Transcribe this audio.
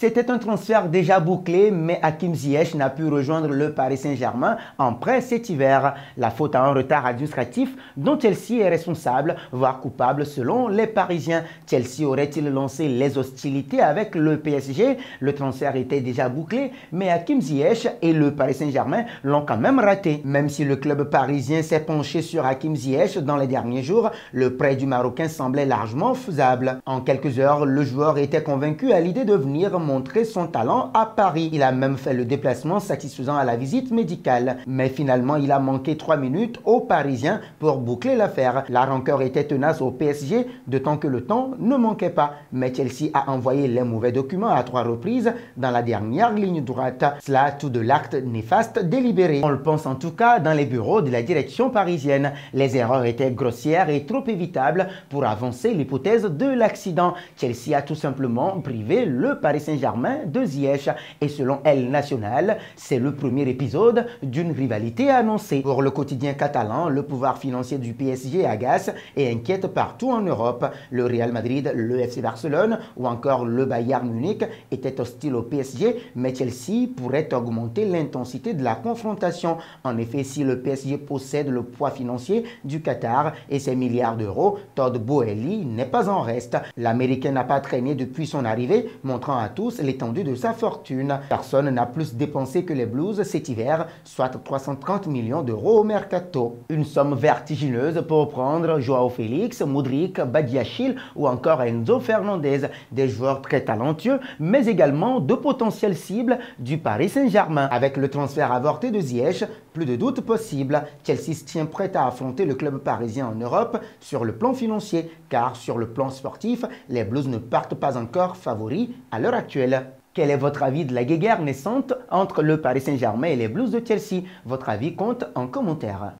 C'était un transfert déjà bouclé, mais Hakim Ziyech n'a pu rejoindre le Paris Saint-Germain en prêt cet hiver. La faute à un retard administratif dont Chelsea est responsable, voire coupable selon les Parisiens. Chelsea aurait-il lancé les hostilités avec le PSG? Le transfert était déjà bouclé, mais Hakim Ziyech et le Paris Saint-Germain l'ont quand même raté. Même si le club parisien s'est penché sur Hakim Ziyech dans les derniers jours, le prêt du Marocain semblait largement faisable. En quelques heures, le joueur était convaincu à l'idée de venir montrer son talent à Paris. Il a même fait le déplacement satisfaisant à la visite médicale. Mais finalement, il a manqué 3 minutes aux Parisiens pour boucler l'affaire. La rancœur était tenace au PSG, d'autant que le temps ne manquait pas. Mais Chelsea a envoyé les mauvais documents à 3 reprises dans la dernière ligne droite. Cela tout de l'acte néfaste délibéré. On le pense en tout cas dans les bureaux de la direction parisienne. Les erreurs étaient grossières et trop évitables pour avancer l'hypothèse de l'accident. Chelsea a tout simplement privé le Paris Saint-Germain de Ziyech. Et selon El Nacional, c'est le premier épisode d'une rivalité annoncée. Pour le quotidien catalan, le pouvoir financier du PSG agace et inquiète partout en Europe. Le Real Madrid, le FC Barcelone ou encore le Bayern Munich étaient hostiles au PSG, mais Chelsea pourrait augmenter l'intensité de la confrontation. En effet, si le PSG possède le poids financier du Qatar et ses milliards d'euros, Todd Boehly n'est pas en reste. L'Américain n'a pas traîné depuis son arrivée, montrant à tous l'étendue de sa fortune. Personne n'a plus dépensé que les Blues cet hiver, soit 330 millions d'euros au mercato. Une somme vertigineuse pour prendre Joao Félix, Mudryk, Badiachil ou encore Enzo Fernandez, des joueurs très talentueux, mais également de potentielles cibles du Paris Saint-Germain. Avec le transfert avorté de Ziyech, plus de doute possible. Chelsea se tient prêt à affronter le club parisien en Europe sur le plan financier, car sur le plan sportif, les Blues ne partent pas encore favoris à l'heure actuelle. Quel est votre avis de la guéguerre naissante entre le Paris Saint-Germain et les Blues de Chelsea? Votre avis compte en commentaire.